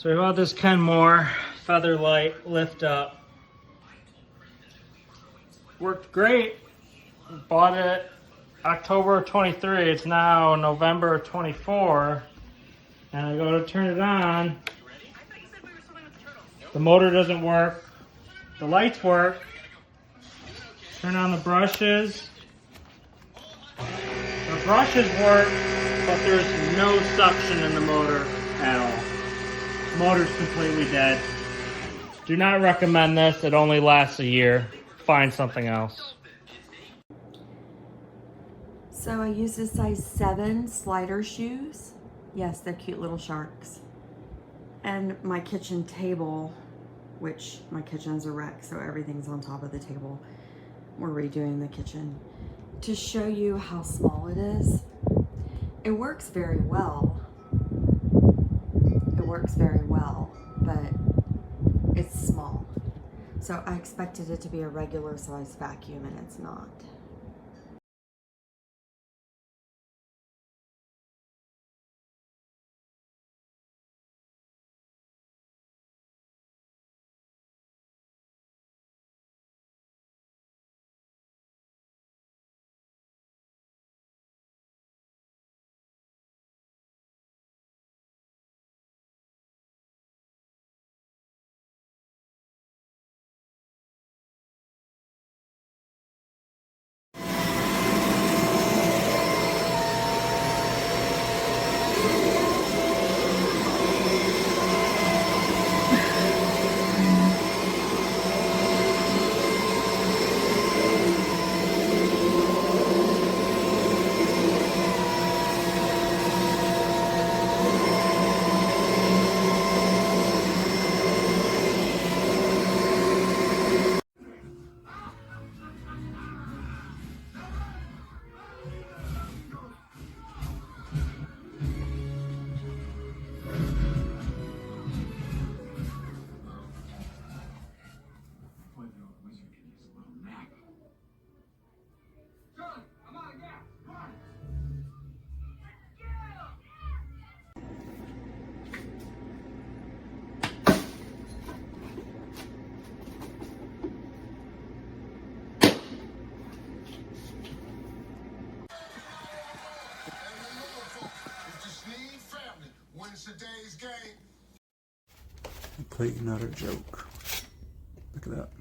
So we bought this Kenmore Featherlite lift up. Worked great. Bought it October 23. It's now November 24. And I go to turn it on. The motor doesn't work. The lights work. Turn on the brushes. The brushes work, but there's no suction in the motor at all. Motor's completely dead. Do not recommend this. It only lasts a year. Find something else. So I use a size 7 slider shoes. Yes, they're cute little sharks. And my kitchen table, which my kitchen's a wreck, so everything's on top of the table. We're redoing the kitchen. To show you how small it is, it works very well. It works very well, but it's small. So I expected it to be a regular size vacuum, and it's not. Complete and utter joke. Look at that.